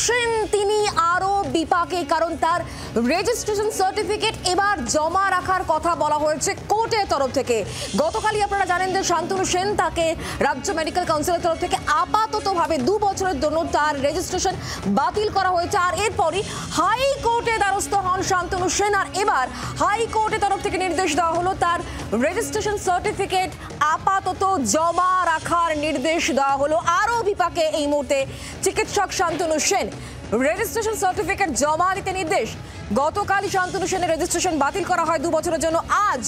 সেন তিনি আরো বিপাকে, কারণ তার রেজিস্ট্রেশন সার্টিফিকেট এবার জমা রাখার কথা বলা হয়েছে কোর্টের তরফ থেকে। গতকালই আপনারা জানেন যে শান্তনু সেন তাকে রাজ্য মেডিকেল কাউন্সিলের তরফ থেকে আপাততভাবে 2 বছরের জন্য তার রেজিস্ট্রেশন বাতিল করা হয়েছে। আর এরপরই হাইকোর্টে দ্বারস্থ হন শান্তনু সেন, আর এবার হাইকোর্টের তরফ থেকে নির্দেশ দেওয়া হলো তার রেজিস্ট্রেশন সার্টিফিকেট আপাতত জমা রাখার নির্দেশ দেওয়া হলো। আরও বিপাকে এই মুহূর্তে চিকিৎসক শান্তনু সেন। রেজিস্ট্রেশন সার্টিফিকেট জমা দিতে নির্দেশ। গতকালই শান্তনু সেনের রেজিস্ট্রেশন বাতিল করা হয় 2 বছরের জন্য। আজ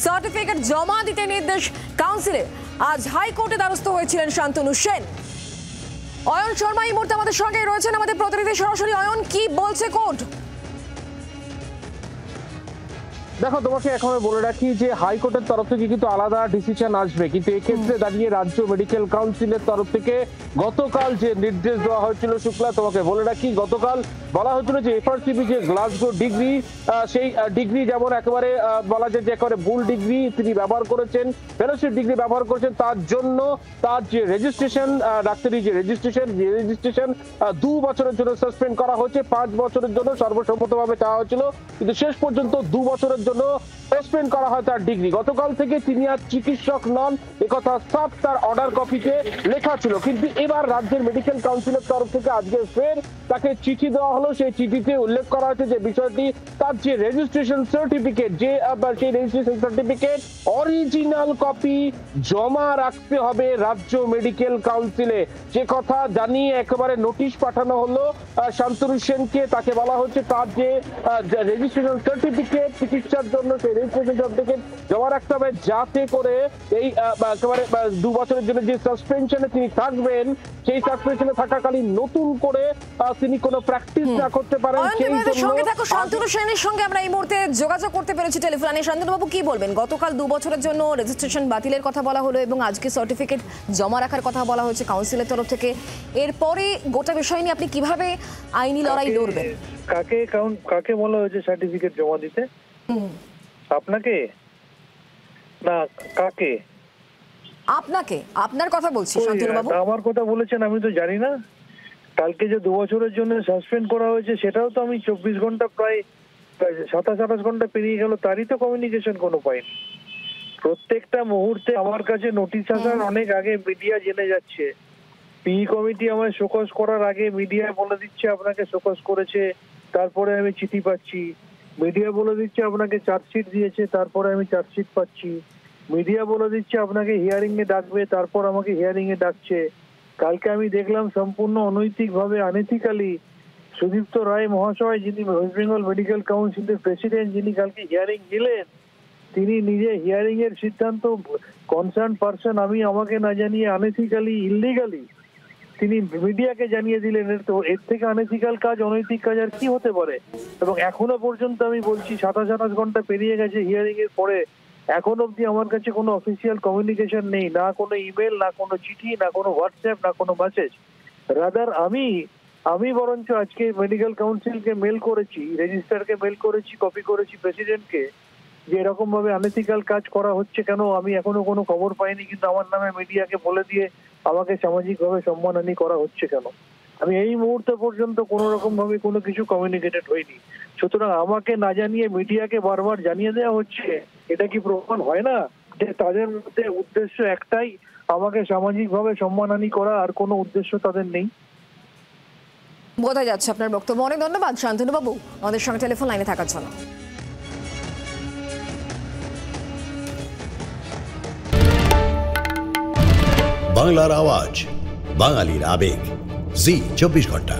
সার্টিফিকেট জমা দিতে নির্দেশ কাউন্সিলে। আজ হাইকোর্টে দ্বারস্থ হয়েছিলেন শান্তনু সেন। অয়ন শর্মা এই মুহূর্তে আমাদের সঙ্গে রয়েছেন, আমাদের প্রতিনিধি সরাসরি। অয়ন, কি বলছে কোর্ট? দেখো, তোমাকে এখন বলে রাখি যে হাইকোর্টের তরফ থেকে কিন্তু আলাদা ডিসিশন আসবে, কিন্তু এক্ষেত্রে দাঁড়িয়ে রাজ্য মেডিকেল কাউন্সিলের তরফ থেকে গতকাল যে নির্দেশ দেওয়া হয়েছিল শুক্লা, তোমাকে বলে রাখি গতকাল বলা হয়েছিল যে এফআরসিপি যে গ্লাসগো ডিগ্রি, সেই ডিগ্রি যেমন একেবারে বলা যায় যে একেবারে ভুল ডিগ্রি তিনি ব্যবহার করেছেন, ফেলোশিপ ডিগ্রি ব্যবহার করেছেন, তার জন্য তার যে রেজিস্ট্রেশন, ডাক্তারি যে রেজিস্ট্রেশন 2 বছরের জন্য সাসপেন্ড করা হয়েছে। 5 বছরের জন্য সর্বসম্মতভাবে চাওয়া হয়েছিল, কিন্তু শেষ পর্যন্ত 2 বছরের জন্য সাসপেন্ড করা হয় তার ডিগ্রি। গতকাল থেকে তিনি আর চিকিৎসক নন একথা সাফ তার অর্ডার কপিতে লেখা ছিল, কিন্তু এবার রাজ্যের মেডিকেল কাউন্সিলের তরফ থেকে আজকে ফের তাকে চিঠি দেওয়া হলো। সেই চিঠিতে উল্লেখ করা হয়েছে যে বিষয়টি তার যে রেজিস্ট্রেশন সার্টিফিকেট, যে সেই রেজিস্ট্রেশন সার্টিফিকেট অরিজিনাল কপি জমা রাখতে হবে রাজ্য মেডিকেল কাউন্সিলে। যে কথা জানিয়ে একেবারে নোটিশ পাঠানো হলো শান্তনু সেনকে। তাকে বলা হচ্ছে তার যে রেজিস্ট্রেশন সার্টিফিকেট চিকিৎসার জন্য সেই রেজিস্ট্রেশন সার্টিফিকেট জমা রাখতে হবে, যাতে করে এই একেবারে 2 বছরের জন্য যে সাসপেনশনে তিনি থাকবেন, সেই সাসপেনশনে থাকাকালীন নতুন করে তিনি কোনো প্র্যাকটিস না করতে পারেন। শান্তনু সেনের সঙ্গে আমরা এই মুহূর্তে যোগাযোগ করতে পেরেছি টেলিফোনে। শান্তনু বাবু, কি বলবেন? গতকাল 2 বছরের জন্য রেজিস্ট্রেশন বাতিলের কথা বলা হলো এবং আজকে সার্টিফিকেট জমা রাখার কথা বলা হয়েছে কাউন্সিলের তরফ থেকে। এরপরে গোটা বিষয় নিয়ে আপনি কিভাবে আইনি লড়াই লড়বেন? কাকে বলা হয়েছে সার্টিফিকেট জমা দিতে? আপনাকে না কাকে? আপনাকে, আপনার কথা বলছি শান্তনু বাবু। আমার কথা বলেছেন আমি তো জানি না। কালকে যে 2 বছরের জন্য সাসপেন্ড করা হয়েছে সেটাও তো আমি 24 ঘন্টা প্রায় 27-28 ঘন্টা পেরিয়ে গেল, তারই তো কমিউনিকেশন কোনো পাইনি। প্রত্যেকটা মুহূর্তে আমার কাছে নোটিশ আসার অনেক আগে মিডিয়া জেনে যাচ্ছে। পি কমিটি আমায় শোকজ করার আগে মিডিয়া বলে দিচ্ছে আপনাকে শোকজ করেছে, তারপরে আমি চিঠি পাচ্ছি। মিডিয়া বলে দিচ্ছে আপনাকে চার্জশিট দিয়েছে, তারপরে আমি চার্জশিট পাচ্ছি। মিডিয়া বলে দিচ্ছে আপনাকে হিয়ারিং এ ডাকবে, তারপর আমাকে হিয়ারিং এ ডাকছে। কালকে আমি দেখলাম সম্পূর্ণ অনৈতিকভাবে আনএথিক্যালি সুদীপ্ত রায় মহাশয়, যিনি ওয়েস্ট বেঙ্গল মেডিকেল কাউন্সিলের প্রেসিডেন্ট, যিনি কালকে হিয়ারিং দিলেন, তিনি নিজে হিয়ারিং এর সিদ্ধান্ত কনসার্ন পারসন আমাকে না জানিয়ে আনএথিক্যালি ইললিগালি তিনি মিডিয়াকে জানিয়ে দিলেন। এর থেকে আনএথিক্যাল কাজ, অনৈতিক কাজ আর কি হতে পারে? এবং এখনো পর্যন্ত আমি বলছি 27-28 ঘন্টা পেরিয়ে গেছে হিয়ারিং এর পরে, এখন অবধি আমার কাছে কোনো অফিসিয়াল কমিউনিকেশন নেই, না কোনো ইমেল, না কোনো চিঠি, না কোনো হোয়াটসঅ্যাপ, না কোনো মেসেজ। রাদার আমি বরঞ্চ আজকে মেডিকেল কাউন্সিলকে মেল করেছি, রেজিস্ট্রারকে মেল করেছি, কপি করেছি প্রেসিডেন্টকে, যে এরকম ভাবে আনএথিক্যাল কাজ করা হচ্ছে কেন, আমি এখনো কোনো খবর পাইনি, কিন্তু আমার নামে মিডিয়াকে বলে দিয়ে আমাকে সামাজিকভাবে সম্মানহানি করা হচ্ছে কেন? আমি এই মুহূর্তে পর্যন্ত কোনো রকম ভাবে কোনো কিছু কমিউনিকেটেড হয়নি। সুতরাং আমাকে না জানিয়ে মিডিয়াকে বারবার জানিয়ে দেওয়া হচ্ছে, এটা কি প্রমাণ হয় না যে তাদের মধ্যে উদ্দেশ্য একটাই, আমাকে সামাজিকভাবে সম্মানহানি করা, আর কোনো উদ্দেশ্য তাদের নেই? বোঝা যাচ্ছে আপনার বক্তব্য। অনেক ধন্যবাদ শান্তনু বাবু আমাদের সঙ্গে টেলিফোন লাইনে থাকার জন্য। বাংলার আওয়াজ, বাঙালির আবেগ, জি 24 ঘন্টা।